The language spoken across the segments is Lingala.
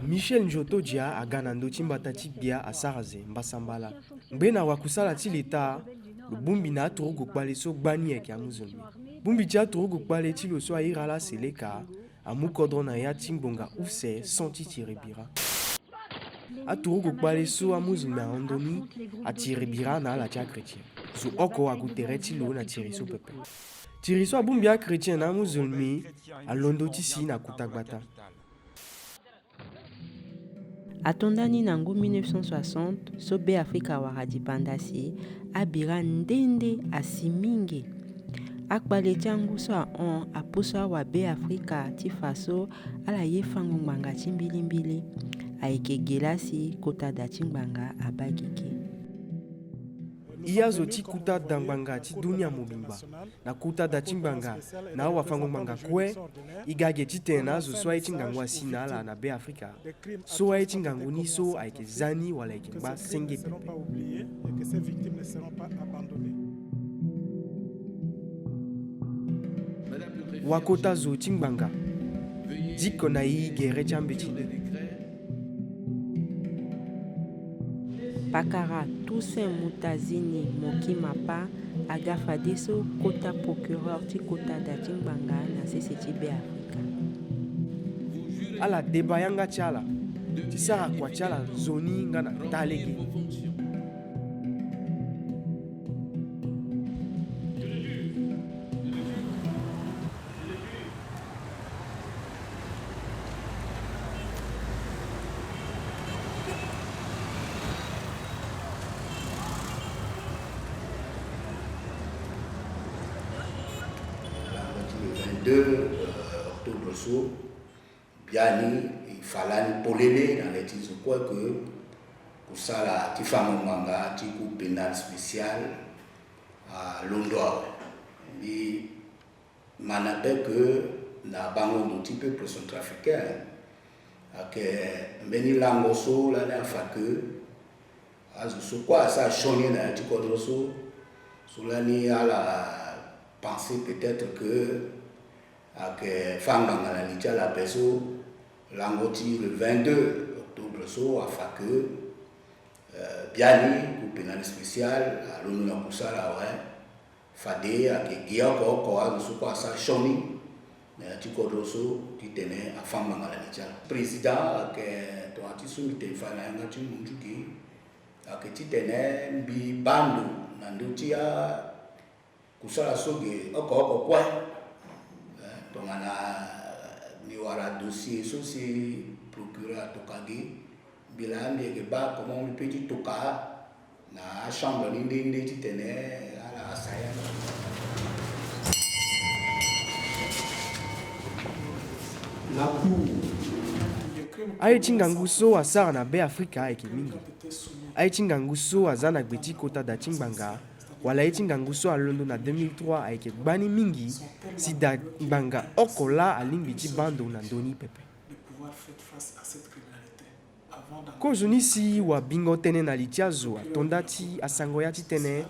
Michel Njotodia a ganando timbata tibia a Saraze, Mbasambala. Mbena wakusala tileta, bumbi na turugu kwale so gbani eke ya muzulmi. Bumbi tia turugu kwale tilo so airala seleka, amukodrona ya timbonga ufse santi tiribira. A turugu kwale so a muzulmi a andoni, a tiribira na la tia chrétien. Zo oko a gutere tilo na tiriso pepe. Tiriso a bumbi a chrétien na muzulmi, a londo tisi na kutagbata. Atondani nango 1960 so be Afrika waradi bandasi abira ndende asimingi akpale tiangu so on aposo wa be Afrika ti faso ala ye fango ngbanga timbilimbili aike gelasi kota da timbanga abagike Iyazo ti kuta dangbanga ti dunia mobimba na kuta da timbanga na wa fango ngbanga kwe igage ti tena zo so aiti ngangu asina la na be Afrika so aiti ngangu ni so aike zani wala aike ngba senge pepe wakota zo timbanga diko na i gere chambeti Pakara Toussaint Moutazini Mokimapa agafade so kota procureur ti kota da timbanga na CCTB Afrika. ala deba yanga tiala ti sara kwa tiala zoni nga na talege Le 22 octobre so biani ifalani polele dans les titres quoi que pour ça la tifamo manga tiku pénal spécial à Londres et manabe que na bango do type person trafiquant que meni lango so la na fa que azu so quoi ça chonné na tiko do so la ni ala penser peut-être que avec fanga na litia la peso langoti le 22 octobre so afin que biani pour pénal spécial à l'onu na kusala ouais fade avec gia ko so quoi ça choni na tiko doso qui tenait à fanga na litia président que to atisu te fana ngati munjuki avec ti tenait bi bando na ndotia kusala soge oko kwa tongana ni wara dossier so c'est procureur tokage bilambi ke ba comment on peut dire toka na chambre ndende ti tene ala asaya la cour aiti ngangu so asara na be Afrika eke mingi aiti ngangu so azana gbeti kota da timbanga wala iti ngangu so alondo na 2003 aike gbani mingi si da ngbanga okola alingbi ti bando na ndoni pepe kozo ni si wa bingo tene na litia zo atonda ti asango ya ti tene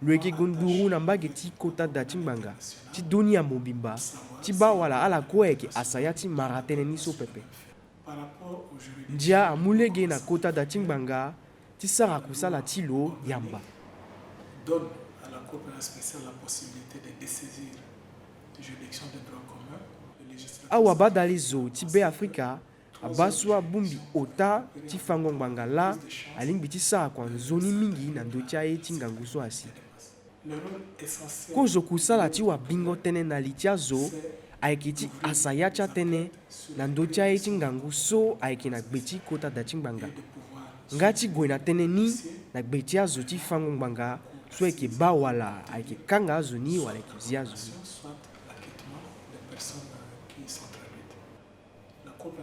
lueke gonduru na mbage ti kota da ti ngbanga ti doni ya mobimba ti ba wala ala kue yeke asaya ti mara tënë ni so pepe ndia amulege na kota da ti ngbanga ti sara kusala ti lo yamba donne à la Cour pénale spéciale la possibilité de dessaisir des juridictions de droit commun. Awa badali zo ti be Afrika abaswa bumbi ota ti fango ngbanga la alingbi ti sara kwa nzoni mingi na ndö ti aye ti ngangu so asi kozo kusala ti wabingo tënë na li ti azo ayeke ti asaya ti atënë na ndö ti aye ti ngangu so ayeke na gbe ti kota da ti ngbanga nga ti gue na tënë ni na gbe ti azo ti fango ngbanga so ayeke ba wala ayeke kanga azo ni wala ayeke zi azo ni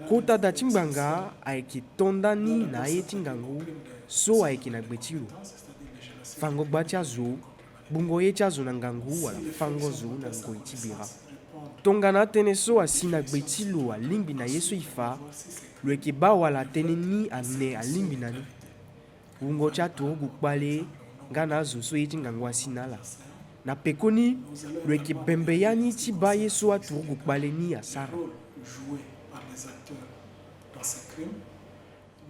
kota da ti ngbanga ayeke tonda ni na aye ti ngangu so ayeke na gbe ti lo fango gba ti azo bungo ye ti azo na ngangu wala fango zo na ngoi ti bira tongana atënë so asi na gbe ti lo alingbi na ye so e fa lo yeke ba wala atënë ni ane alingbi na ni bungo ti atorugu kpale nga na azo so ye ti ngangu asi na ala na peko ni lo yeke bembe ya ni ti ba ye so atorugu kpale ni asara dans ces crimes.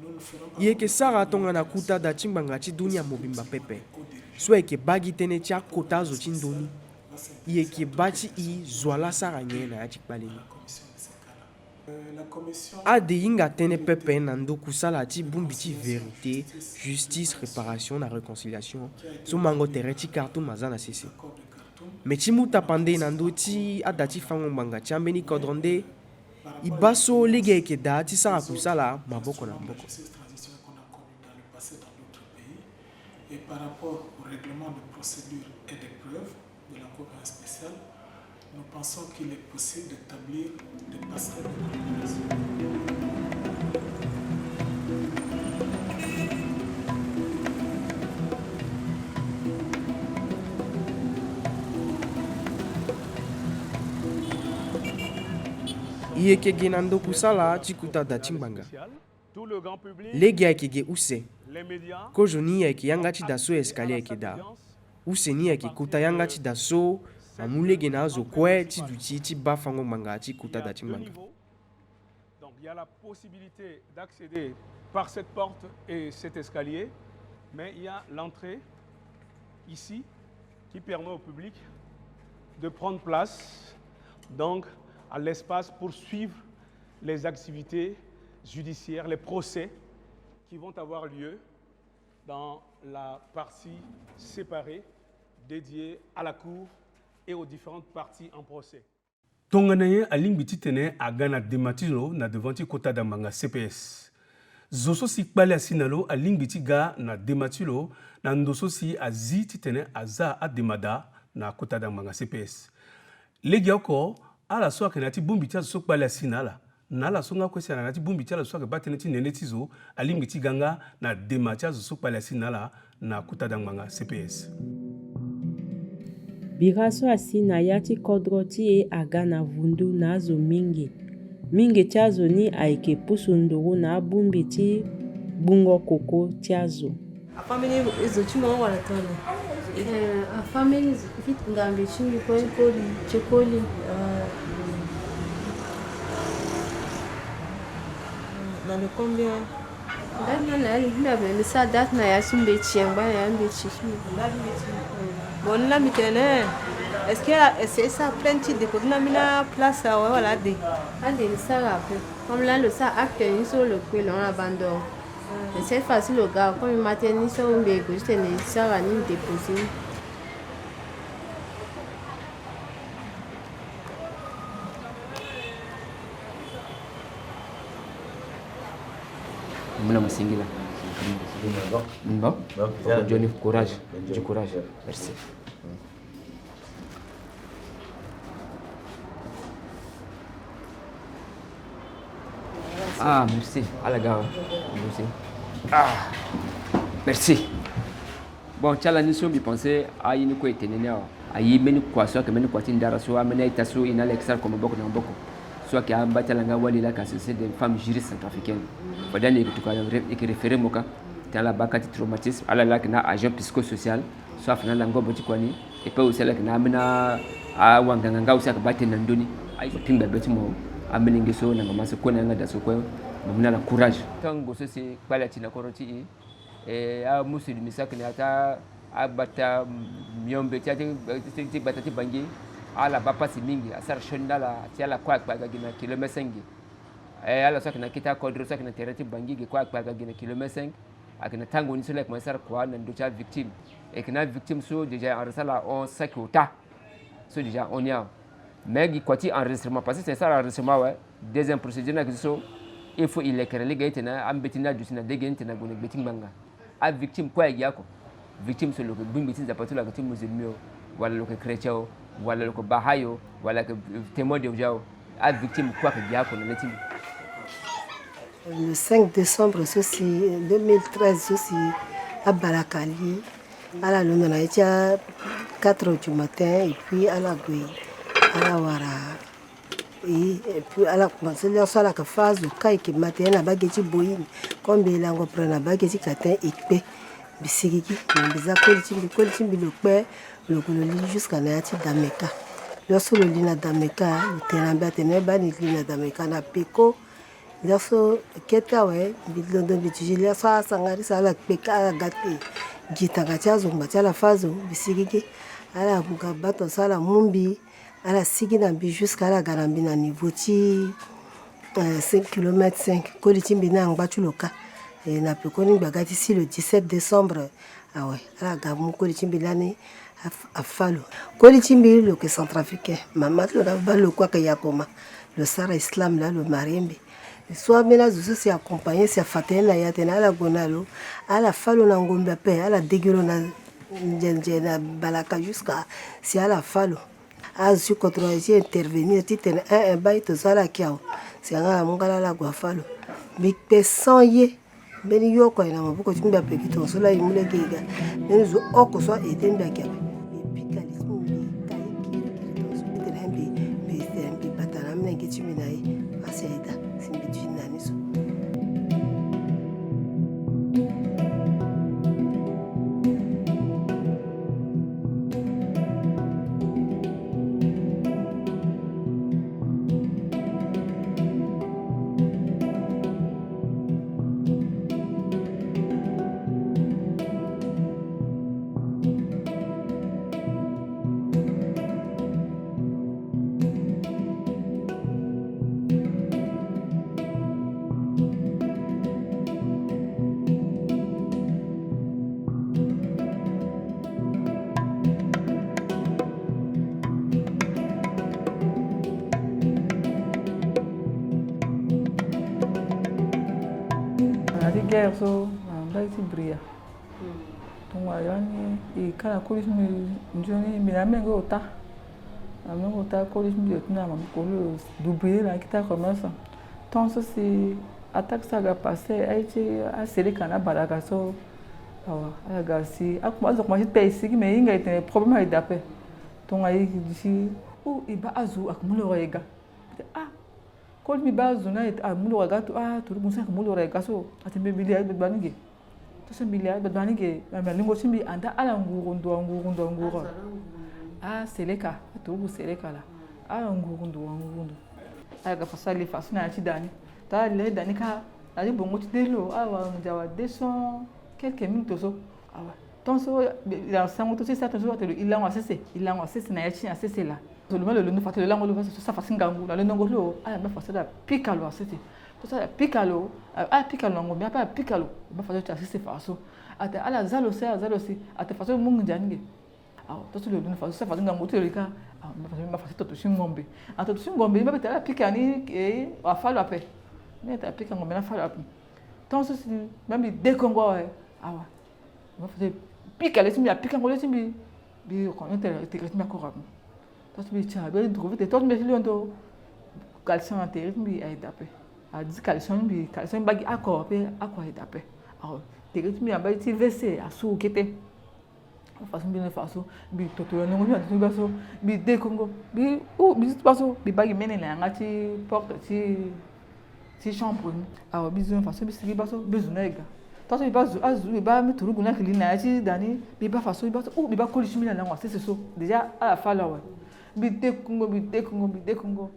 Nous ne ferons pas yeke sara tonga na kuta da chimbanga chi dunia mobimba pepe so yeke bagi tene cha kota zo chindoni yeke bachi i zwala sara nyena ya chikbaleni la commission de ces cas-là. La commission ade yinga tene pepe na ndoku sala chi bumbi chi vérité justice réparation na réconciliation so mango tere chi kartu mazana sisi accord de Khartoum me chi muta pande na ndo chi ada chi fango mbanga chi ambeni kodronde ibaso lege yeke da chi sara kusala maboko na mboko justice traditionnelle qu'on a connue dans le passé dans d'autres pays et par rapport au règlement de procédure et des preuves de la Cour pénale spéciale, nous pensons qu'il est possible d'établir des passerelles de coordination. yeke ge na ndoku sala chi kuta da chimbanga Tout le grand public, lege yeke ge use les médias, kojo ni yeke yanga chi da so escalier yeke da use ni yeke kuta yanga chi da so mamulege na azo kwe chi duchi chi ba fango mbanga chi il y kuta a da deux chimbanga niveaux. Donc il y a la possibilité d'accéder par cette porte et cet escalier, mais il y a l'entrée ici qui permet au public de prendre place donc à l'espace pour suivre les activités judiciaires, les procès qui vont avoir lieu dans la partie séparée dédiée à la cour et aux différentes parties en procès. tongana alingi titene agana dematilo na devanti kota da manga CPS zoso si kpale asinalo alingi tiga na dematilo na ndoso si azi titene aza ademada na kota da manga CPS legi oko ala so akena ti bumbi tia so kpale asinala na la songa kwesi na ti bumbi tia la so ke batene ti nene ti zo alingi tiganga na dematia zo so kpale asinala na kota da manga CPS biraso asina ya ti kodro ti e aga na vundu na azo mingi ti azo ni ayeke pusu nduru na abumbi ti bungo koko ti azo Family izo chimo wala tole. Family fit ngambe chimi ko chekoli na le combien dat na la linda be sa dat na ya chimbe chiengba ya mbe chichi. Bon la mitene. Est-ce que c'est ça plein de déco na mina place wala de. Ande ça rappelle. Comme là le ça acte sur le coup on abandonne. C'est facile au gars, comme il m'a tenu sur un bégo, je tenais ça à une déposée. Muna Masingila. Bon, Johnny, courage. Du courage. Merci. Ah, merci. À la gare. Merci. Ah, merci. Bon, tu as la mission de penser à une quoi éternelle. À y mener quoi, soit que mener quoi t'indara, soit mener itasso, in Alexa comme beaucoup dans beaucoup. Soit qu'il y a un batalanga wali là, c'est des femmes juristes centrafricaines. Pendant que tu as référé moka, tu as la bacate traumatisme, à la là que na agent psychosocial, soit finalement l'ango botikwani, et pas aussi là que na amena à wanganga aussi à battre nandoni, à y pinga betimo. Ameningi so na mama so kona nga da so kwa mamuna na courage tango so si kwala tina koroti a musuli misaka ni ata abata myombe ti batati bangi ala bapasi mingi asar shondala ti ala kwa gina kilomètre 5 ala so kana kita kodro so kana terati bangi kwa gina kilomètre 5 akina tango ni so like masar kwa na ndo cha victime et kana victime so déjà en resala on sakota so déjà on y a mais il y a enregistrement parce que c'est ça l'enregistrement ouais deuxième procédure il faut il est créé les gars na ambetina du sina degen tena gone beting banga a victime quoi yako victime sur le bimbi tin zapatu la victime musulmano wala le chrétien wala le bahayo wala que témoin de jao a victime quoi que yako na letim le 5 décembre ceci 2013 ceci à Barakali à la lune na etia 4h du matin et puis à la gueule et puis à la commencé là ça la phase de kai qui matin na bageti boyini comme belango prena bageti katin ikpe bisigiki mbiza koliti le pe le kololi jusqu'à naati dameka lorsque le lina dameka le teranga teneba ni lina dameka na peko Lasso keta we bilondo bitujile sa sangari sala peka gate gita gachazo machala fazo bisigiki ala mukabato sala mumbi ala sigina bi jusqu'à la garambi na niveau ti 5 km 5 kolitimbi na ngbachuloka et na pekoni bagati si le 17 décembre ah ouais ala gamu kolitimbi lani à Falo kolitimbi le que centrafricain mama le quoi que yakoma le Sara Islam là le Mariembe soit mena zuzu si accompagné si fatena ya tena la gonalo ala Falo na ngombe pe ala degiro na njenje na balaka jusqu'à si ala Falo azu contrôler intervenir titene un bail to sala kiao si anga mungala la gwa Falo big pe sans ye beni yoko ina mabuko chimba pe kito sola imule giga beni zo oko so edemba kiabe bipikalismo kaiki titene be batana mna kichiminai asaida simbijinaniso. guerre so ndaiti bria tungwa yani ikala kolismo njoni minamengo ota amengo ota kolismo tuna mamkolo dubrir la kita commence tant ça c'est attaque ça va passer aiti asele kana balaka so awa aga si akuma kuma pesi mais inga était problème avec d'après tunga yi d'ici ou iba azu akumulo rega kol mi bazu na mulo rega to to musa mulo rega so atimbe bilia badbanige to se bilia badbanige ma lingo simbi anda ala ngurundo seleka to bu seleka la ala ngurundo aga fasali fasuna ati dani ta le dani ka ali bongo ti delo awa njawa 200 quelques minutes so awa donc so la sango to ça to so il a cessé na yachi cessé là le no fatelo lango lo ça fasinga ngu le nongo lo ala ba fasada pikalo cessé to ça pikalo pikalo ngo bien pas pikalo ba fasada ta cessé faso ata ala zalo si ata faso mungu jange awa to so le no faso ça fasinga ngu to lika ba fasada to shingombe ata to shingombe ba betala pikani e wa falo ape mais ta pika ngombe na falo ape donc so même dès Congo awa ba fasada pikalo simbi pika ngolo simbi bi ko intérêt ma ko rabu parce que tu as bien trouvé des tonnes de millions calcium intéressant bi ay dapé a dit calcium bagi accord pe accord ay dapé alors intéressant bi aba ti vc asu kete façon bien façon bi toto no ngi atu baso bi de Congo bi ou bi baso bi bagi menela ngati porte ti chambre alors besoin façon bi sigi baso besoin ega parce que baso azu bi ba meturu guna kilina ti dani bi ba façon bi baso ou bi ba kolishimi na ngwa c'est so déjà à la fala wa bide Congo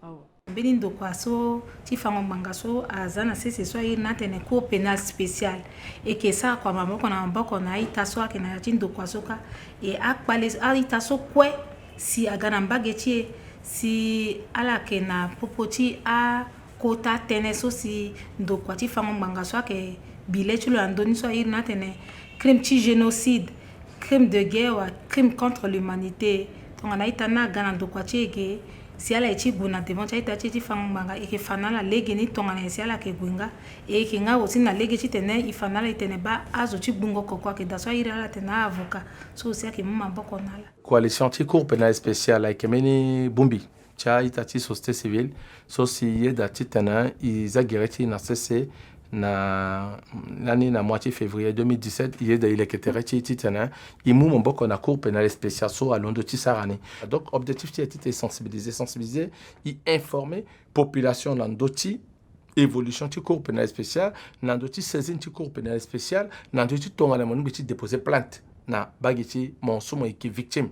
awo benindo kwaso tifango mangaso azana sese so ina tene cour pénal spécial et que ça kwa mamoko na mboko na itaso akena tindo kwaso ka et akpale itaso kwe si agana mbageti si ala kena popoti a kota tene so si ndo kwa tifango mangaso ke biletu lo andoni so ina tene crime de génocide, crime de guerre ou crime contre l'humanité. Donc on a été na gana do kwa chege si ala ichi buna devant chaita chichi fanganga e ke fanala lege ni tongana si ala ke bunga e ke nga osi na lege chitene ifanala itene ba azo chi bungo kokwa ke daso ira ala tena avoka so si ake mama boko nala coalition ti cour pénal spécial ay kemeni bumbi cha itati société civile so si yeda titana izagireti na cc na l'année na moitié février 2017 il est il est titana imu mboko na cour pénal spécial so à Londo Tisarani donc objectif était sensibiliser et informer population landoti évolution du cour pénal spécial landoti saisine du cour pénal spécial landoti tongana monu biti déposer plainte na bagiti monsumo qui victime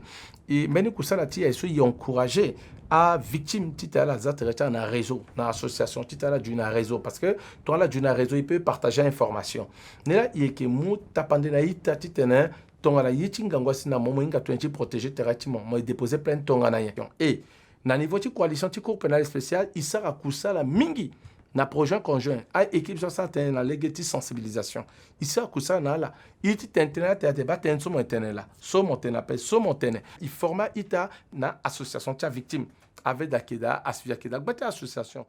et meni kusala ti eso y encourager a victime titala zatereta na réseau na association titala d'une réseau parce que toi là d'une réseau il peut partager information nela yeke mu tapande na ita titene tonga yiti ngangwasi na momo inga twenty protéger directement moi déposer plainte tonga na yon et na niveau de coalition de cour pénale spéciale il sera kusala mingi na projet conjoint a équipe sur ça na légati sensibilisation il sera kusala na la il t'intéresse à débattre en somo internet là somo internet somo internet il forma ita na association de victimes avec dakeda asfiakeda bate association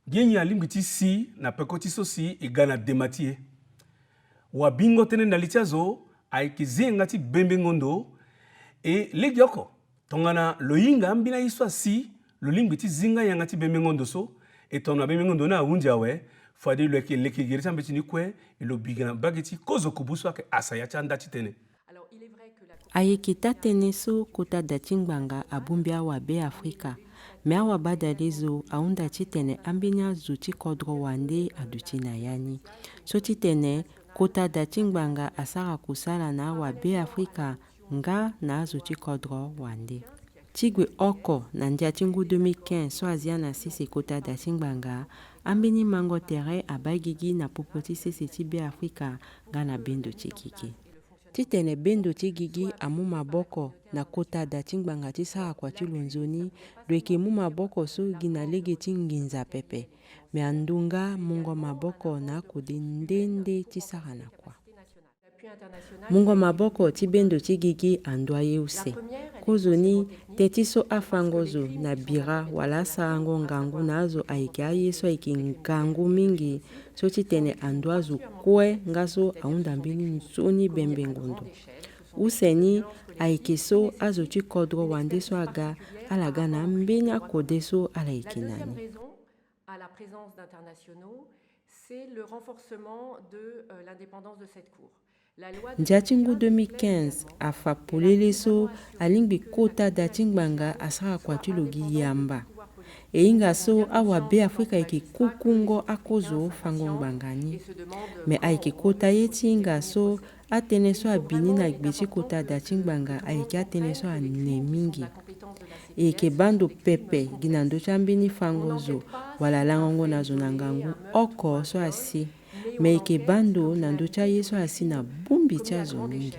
genya lingiti si na pekoti sosi igana dematie wa bingo tene na litiazo aikizenga ti bembe ngondo e legioko tongana loyinga ambina iswa si lolingiti zinga yanga ti bembe ngondo so e tona bembe ngondo na unja we fadi leke leke gerita mbeti ni kwe lo bigana bagiti kozo kubuswa ke asaya chanda ti tene. Ayekita tene so kota datingbanga abumbia wa be Afrika me awa badalezo aunda ti tene ambinya zuti kodro wande aduti na yani so ti tene kota datingbanga asara kusala na awa be Afrika nga na azuti kodro wande tigwe oko na ndia tingu 2015 so azia na sisi kota datingbanga ambini mango tere abagigi na popoti sisi ti be Afrika nga na bendo tikiki titene bendo tigigi amu maboko na kota datingbanga ti sara kwa ti lonzoni lweke mu maboko so gina lege ti nginza pepe me andunga mungo maboko na kode ndende ti sara na kwa mungo maboko ti bendo tigigi andwa yeuse kozoni te ti so afangozo na bira wala sarango ngangu na azo ayeke ayeso ayeke ngangu mingi so ti tene andwa zo kue nga so ahunda mbeni nzoni bembe ngondo useni ayeke so azo ti kodro wande so aga alaga na mbeni akode so ala yeke nani. À la présence d'internationaux, c'est le renforcement de l'indépendance de cette cour. Njatingu 2015 afa polele so alingbi kota datingbanga asara kwa tilogi yamba inga so awa be Afrika eke kukungo akozo fango ngbangani me aike kota yeti inga so atene so abini na gbeti kota datingbanga aike atene so anemingi eke bando pepe ginando chambini fangozo wala langongo na zonangangu oko so asi meike bando nando cha yeso asi na bumbi cha zo mingi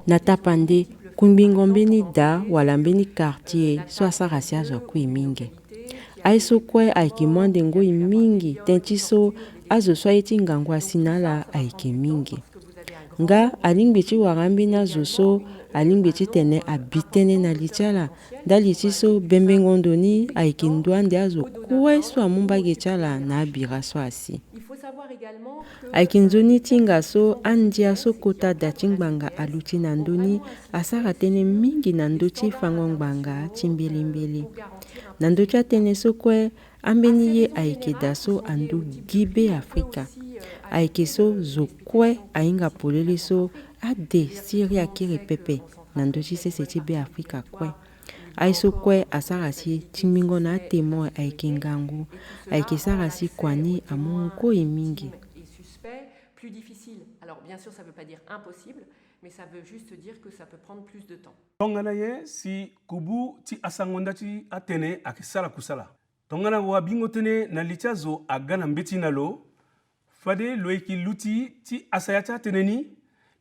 na tapande kumbingo mbeni da wala mbeni quartier so asara si azo kui mingi aiso kwe aike mwande ngoi mingi tenti so azo so eti ngangwa sinala aike mingi nga alingbi chi warambi na zo so alingbi chi tene abitene na lichala dali chi so bembe ngondoni aike ndwande azo kwe so amumbage chala na abira so asi aikinzoni tinga so andia so kota datingbanga aluti na ndoni asara tene mingi na ndoti fango ngbanga chimbilimbili na ndoti atene so kwe ambeni ye aike da so andu gibe Afrika aike so zo kwe ainga polele so ade siria kiri pepe na ndoti sese tibe Afrika kwe aiso kwe asara si timingo na temo aike ngangu aike sara si kwani amunko imingi plus difficile. Alors bien sûr ça veut pas dire impossible mais ça veut juste dire que ça peut prendre plus de temps. Tongana ye si kubu ti asangonda ti atene akisala kusala. Tongana wa bingo tene na lichazo agana mbeti nalo fade loeki luti ti asayata teneni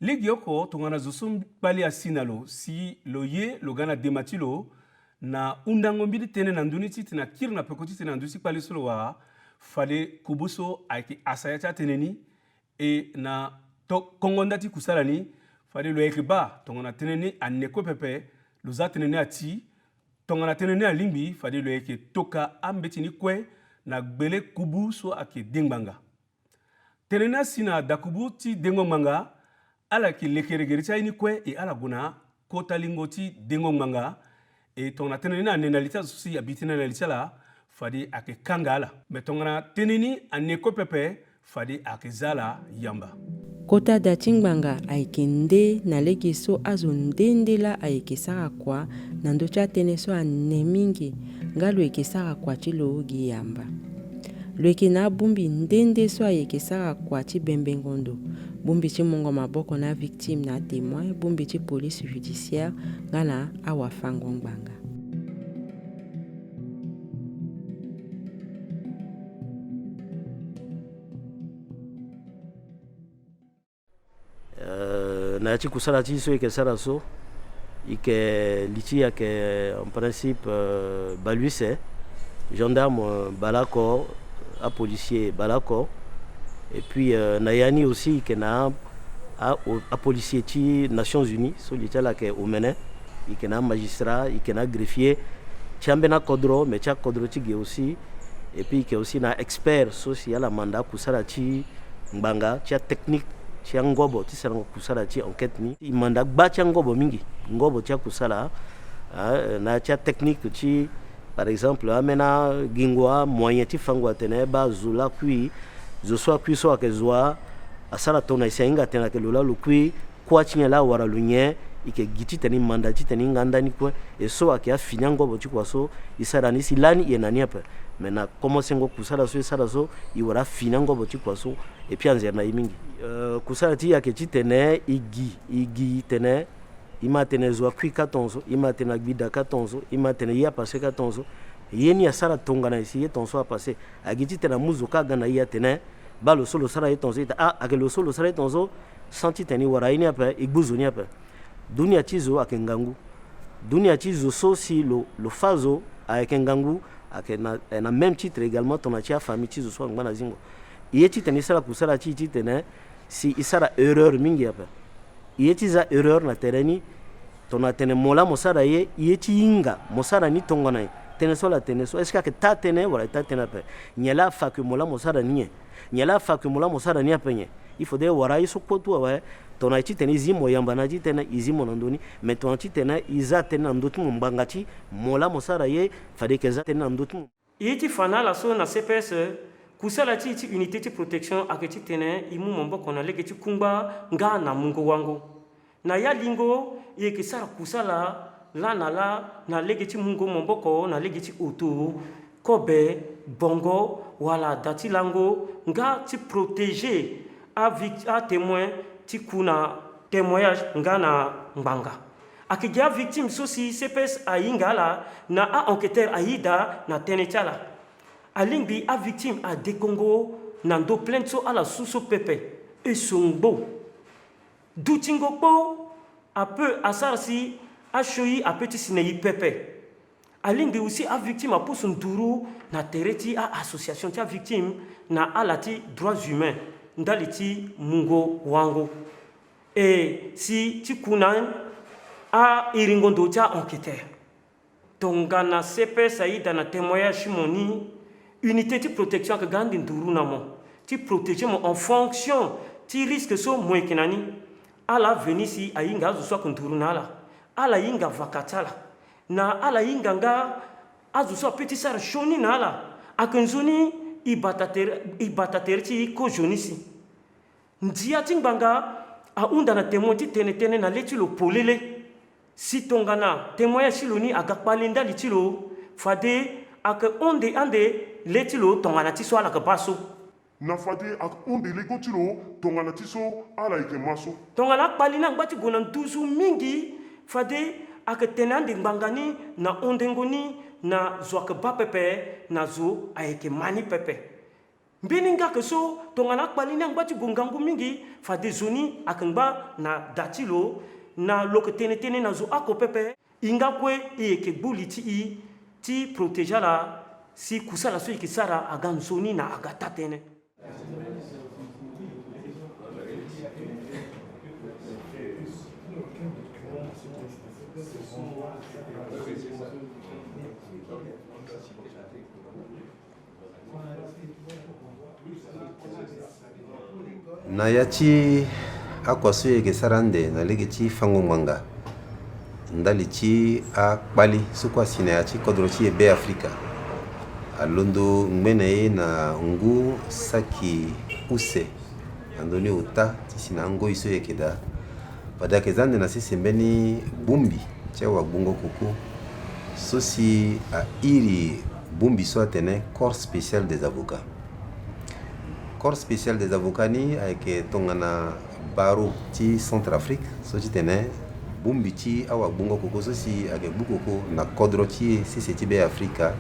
legioko tongana zosum bali asinalo si loye logana dematilo na undango mbili tene na nduni ti na kirna pekoti tene na ndusi pali solo wa fade kubuso aiki asayata teneni e na to kongondati kusalani fade loeki ba tongana teneni aneko pepe luza teneni ati tongana teneni alimbi fade loeki toka ambeti ni kwe na gbele kubu so ake dengbanga teneni asina dakubu ti dengomanga ala ki lekeregeri cha ini kwe e ala guna kota lingoti dengomanga e tongana teneni anenalita susi abitina nalita la fade ake kangala me tongana teneni aneko pepe fade ake zala yamba kota datingbanga aike nde na lege so azo ndendela aike sara kwa na ndocha tene so anemingi ngalo eke sara kwa chilo gi yamba lweke na bumbi ndende so aike sara kwa chi bembe ngondo bumbi chi mongo maboko na victime na témoin bumbi chi police judiciaire ngana awa fango ngbanga na ti kusala ti so ke sara so ike liti ke en principe baluise gendarme balako a policier balako et puis nayani aussi que na a policier ti Nations Unies so liti la ke omene ike na magistrat ike na greffier chambe na kodro mais cha kodro ti ge aussi et puis que aussi na expert social amanda kusala ti mbanga ti technique ti ngobo ti sala kusala ti enquête ni imanda gba ti ngobo mingi ngobo ti kusala na ti technique ti par exemple amena gingwa moyen ti fangwa tene ba zula kui zo so kui so ke zwa asala tona isenga tena ke lola lu kui kwa ti la wara lunye ike giti teni manda ti teni nganda ni kwa e so akia finya ngobo ti kwa so isara ni silani yenani apa mena commencer ngo kusala so iwara finya ngobo ti kwa so et puis anzer na imingi kusala ti yake ti tene igi tene ima tene zwa kui 14 ima tene gbida 14 ima tene ya passé 14 yeni asara tonga na isi tonso a passé agiti tena muzuka gana ya tene ba lo solo sara tonso ita ake lo solo sara tonso santi teni wara ini apa igbuzo ni apa dunia tizo akengangu dunia tizo so si lo fazo akengangu akena na même titre également ton atia famille tizo so ngana zingo yeti teni sala kusala ti tene si isara erreur mingi apa yeti za erreur na tereni ton atene mola mosara ye yeti inga mosara ni tongona tene so la tene so est-ce que ta tene wala ta tene apa nyela fa que mola mosara ni nyela fa que mola mosara ni apa il faut de wara iso kotu wa ton aiti tene zimo yamba ti tene izimo nandoni mais ton aiti tene iza tene ndotu mbangati mola mosara ye fade keza tene ndotu yeti fana la so na CPS kusala ti unité de protection aketi tene imu mombo kona leke ti kumba nga na mungo wango na ya lingo ye kisara kusala la na leke ti mungo mombo ko na leke ti auto kobe bongo wala dati lango nga ti protéger a témoin ti kuna témoignage nga na mbanga akija victime so si CPS ayinga la na a enquêteur aida na tenetiala alingbi a victime a dekongo na ndo plainte so ala suso pepe e songbo dutingo po a peu asarsi a shoyi a petit sineyi pepe alingbi aussi a victime a pousse nduru na tereti a association ti a victime na alati droits humains ndaliti mungo wango et si ti kuna a iringondo tia enquêteur tonga na CPS aida na témoignage moni unité de protection que gandi nduru na mo ti protéger mo en fonction ti risque so mo ekinani ala venisi ayinga zo so nduru na ala yinga vakatala na ala yinga nga azu so petit sar shoni na ala akanzoni ibatater ti ko jonisi ndia tingbanga a unda na témoin ti tene na leti lo polele si tongana témoin siloni agakpalinda litilo fade ak ande leti lo tongana ti so ala ka baso na fade ak onde lego ti lo tongana ti so ala ike maso tongana kpalina ngbati gona nduzu mingi fade ak tenande ngbangani na ondengoni na zwak ba pepe na zo ayeke mani pepe mbininga ke so tongana kpalina ngbati gongangu mingi fade zoni akengba na datilo na loke tene na zo ako pepe inga kwe iyeke gbuli ti protéger la si kusala so yeke sara aga nzoni na aga tatene na ya ti akwaso yeke sara nde na lege ti fango ngwanga ndali ti akpali so kue asi na ya ti kodro ti e be afrika alondo ngbe na ye na ngu saki use andoni ota ti si na ngoi so yeke da pada yeke za nde na sese mbeni bumbi ti awagbungo koko so si airi bumbi so atene corps spécial des avocats. Corps spécial des avocats ni ayeke tongana baro ti Centrafrique so ti tene bumbi ti awagbungo koko so si ayeke gbu koko na kodro ti e sese ti be afrika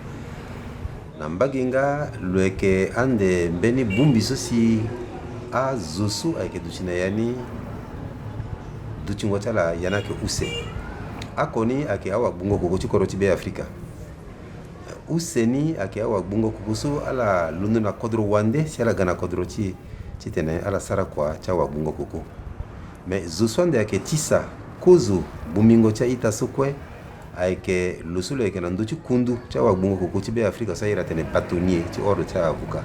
na mbage nga lo yeke ande mbeni bumbi so si azo so ayeke duti na ya ni duchingo chala yana ke use akoni ake awa bungo koko chikoro chibe Afrika useni ake awa bungo kukusu ala lundu na kodro wande chala gana kodro chitene ala sara kwa chawa bungo kuku me zuswande ake tisa kuzu bumingo cha ita sukwe aike lusulu eke nanduchi kundu chawa bungo kuku chibe Afrika saira tene batonie chi oro cha abuka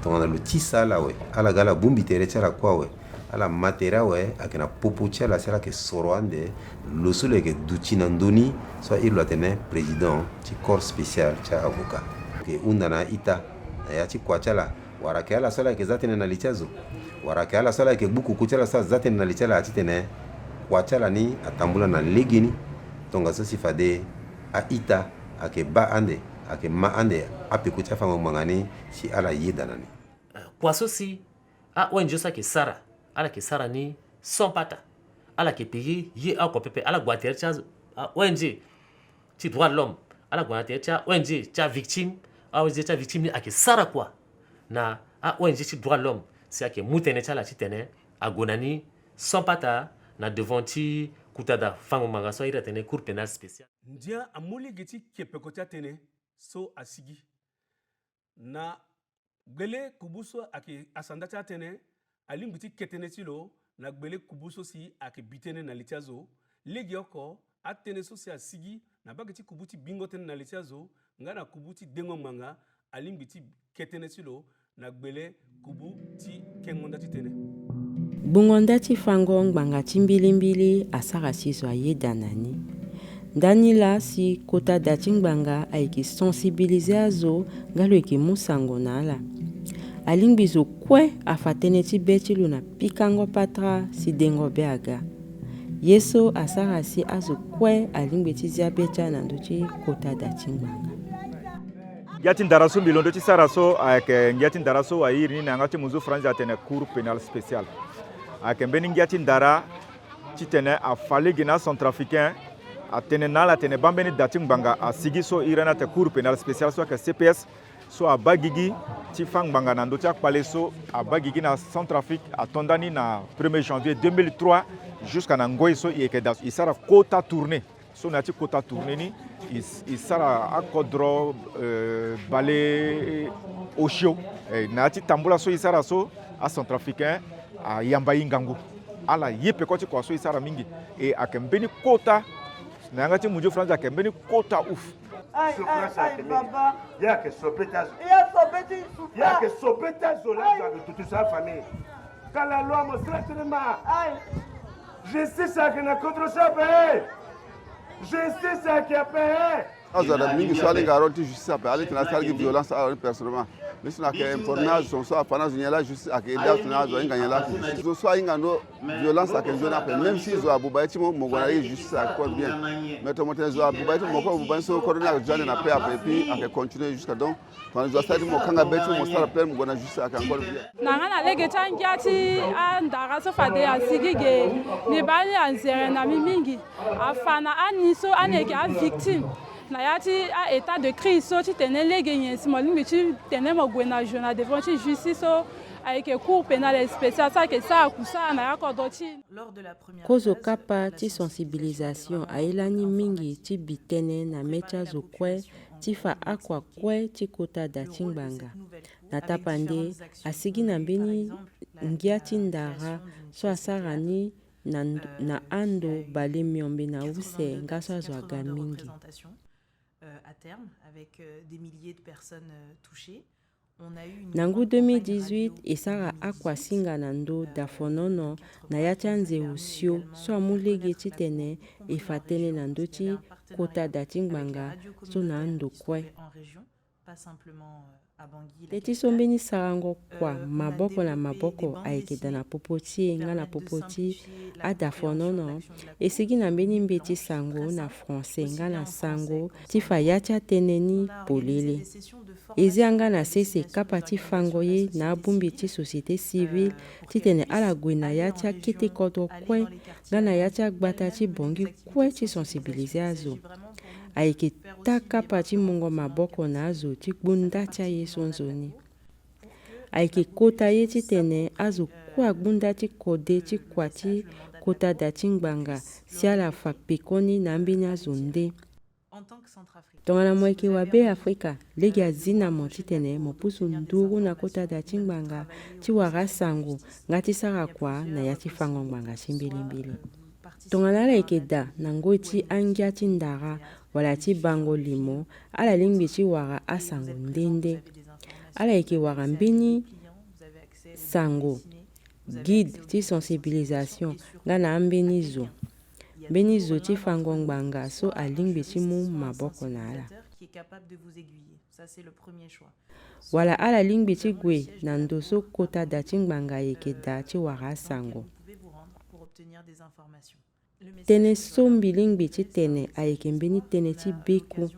tongana lu tisa lawe ala gala bumbi tere chala kwawe ala matera we akena popo chala sera ke soroande lusulu ke duchi nanduni so ilo tene president ci corps spécial cha avocat ke undana ita ya ci kwa chala warake ala sala ke zatene na lichazo warake ala sala ke buku kuchala sa zatene na lichala atitene kwa chala ni atambula na legini tonga so sifade a ita ake ba ande ake ma ande api kucha fama mangani si ala yedanani kwa so si a wenjosa ke sara ala ke sara ni son pata ala ke pigi ye a ko pepe ala gwater cha wenji ti droit de l'homme ala gwater cha wenji cha victime a wenji cha victime ni ake sara kwa na a wenji ti droit de l'homme si ake mutene cha la titene agonani son pata na devant ti kutada fango manga so ira tene cour pénal spécial ndia amuli geti kepekota tene so asigi na gbele kubuso ake asanda cha tene alimbiti ketene tilo na gbele kubuso si ake bitene na litiazo legi oko atene so si asigi na bageti kubuti bingo tene na litiazo ngana kubuti dengo manga alimbiti ketene tilo na gbele kubuti kengonda titene bungonda ti fango ngbanga ti mbilimbili asara si so ayedanani ndani la si kota da ti ngbanga ayeke sensibilize azo ngalo yeke mu sango na ala alingbi zo kue afa tënë ti be ti lo na pikango patra si dengo be aga ye so asara si azo kue alingbi ti zia be ti anando ti kota da ti ngbanga ngia ti ndara so mbilondo ti sara so ayeke ngia ti ndara so airi ni na yanga ti mu zo france atene cour pénal spécial ayeke mbeni ngia ti ndara ti tene afaligi na centrafricain atene na ala tene ba mbeni da ti ngbanga asigi so iri na te cour pénal spécial so ayeke CPS so abagigi ti fa ngbanga na ndö ti akpale so abagigi na Centrafrique atondani na 1er janvier 2003 jusqu'à na ngoi so e yeke da e sara kota tourné so na ti kota tourné ni e sara akodro bale oshio na ti tambula so e sara so acentrafricain ayamba ye ngangu ala ye peko ti kua so e sara mingi e ayeke mbeni kota na yanga ti mu zo france ayeke mbeni kota ouf Ai, baba. Y'a que sopetazo. Y'a que sopetazo là avec toute sa famille. Quand la loi me straitement. Je sais ça que n'a contre ça payé. Je sais ça qui a payé. Azara mingi swali garanti justice ape ali tena sali violence a personnellement mais na ke infornage son so apana zunyala justice ake da tena zo inga nyala so so inga no violence ake zo na pe même si zo abuba ti mo gona justice ake bien mais to moten zo abuba ti mo ko abuba so ko na jane na pe ape puis ake continuer jusqu'à donc quand zo stade mo kanga betu mo sala plein mo gona justice ake encore bien na ngana lege tangia ti andara so fade asigige ni bali anzere na mingi afana aniso aneke a victime na yati a état de crise so ti tene lege yen si molimbi ti tene mo gwena jona devant ti justice so ayeke cour pénale spéciale sa ke sa akusa na yakodo ti kozo kapa ti sensibilisation ayelani mingi ti bitene na me ti azo kue ti fa akua kue ti kota da ti ngbanga na tapande asigi na mbeni ngia ti ndara so asara ni na ando bale miombe na use nga so azo aga mingi à terme avec des milliers de personnes touchées. Nangu 2018 esara akwa singa na ndo da fonono na ya chanze usio so amulege ti tene e fatene na ndo ti kota da ti ngbanga so na ndo kue teti so mbeni sarango kwa maboko na maboko ayeke da na popo ti nga na popo ti ada fonono esigi na mbeni mbe ti sango na français nga na sango ti fa ya ti atene ni polele ezi anga na sese kapa ti fango ye na abungbi ti société civile ti tene ala gue na ya ti akete kodro kue nga na ya ti agbata ti bongi kue ti sensibilize azo ayeke ta kapa ti mungo maboko na azo ti gbunda ti aye so nzoni ayeke kota ye ti tene azo kue agbunda ti kode ti kua ti kota da Chingbanga si ala fa pekoni na mbina zonde. Tongana mweke wa be Afrika legi azina moti tene mopusu nduru na kota da Chingbanga ti wara sango ngati sara kwa na yati fango ngbanga chimbilimbili. Tongana la ekeda na ngoti angia ti ndara wala ti bango limo ala lingbi ti wara asango ndende. Ala eke wara mbini sango guide ti sensibilisation ngana ambeni zo. Beni zo ti fango ngbanga so alingbi ti mu maboko na ala. Wala ala lingbi ti gwe na ndoso kota da Chingbanga ekeda ti wara sango. Tene sombi lingbi ti tene ayeke mbeni tene ti beku.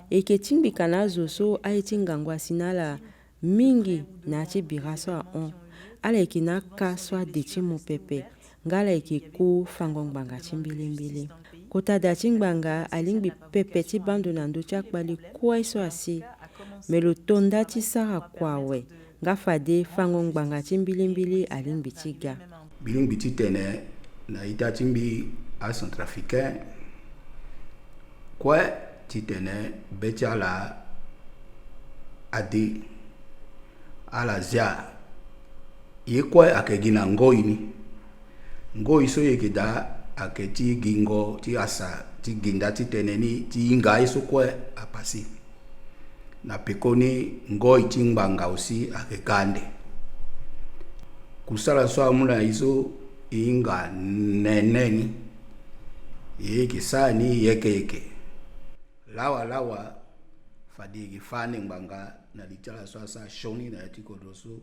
Eke tingbi kana zo so ayeti ngangwa sinala mingi na ti bira so a on. Ala eke na ka so a de ti mu pepe. Ngala eke ku fango ngbanga chimbilimbili. Kota da Chingbanga alingbi pepe ti bando na ndo ti akpali kwai so asi. Melo tonda ti sara kwawe. Nga fade fango ngbanga chimbilimbili alingbi ti ga. Bilingbi ti tene na ita timbi a Centrafricain. Kwai ti tene beti ala ade ala zia. Ye kwai akegina ngoi ni. Ngoi so yeke da ake ti gingo ti asa ti ginda ti tene ni ti inga iso kwai apasi. Na pekoni ngoi ti ngbanga aussi ake kande. Kusala so amuna iso inga neneni. Yeke sani yeke. Lawa fadi fane ngbanga na litala so asa shoni na yati kodroso.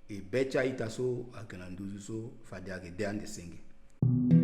E becha ita so akenanduzu so fadi ake de ande senge.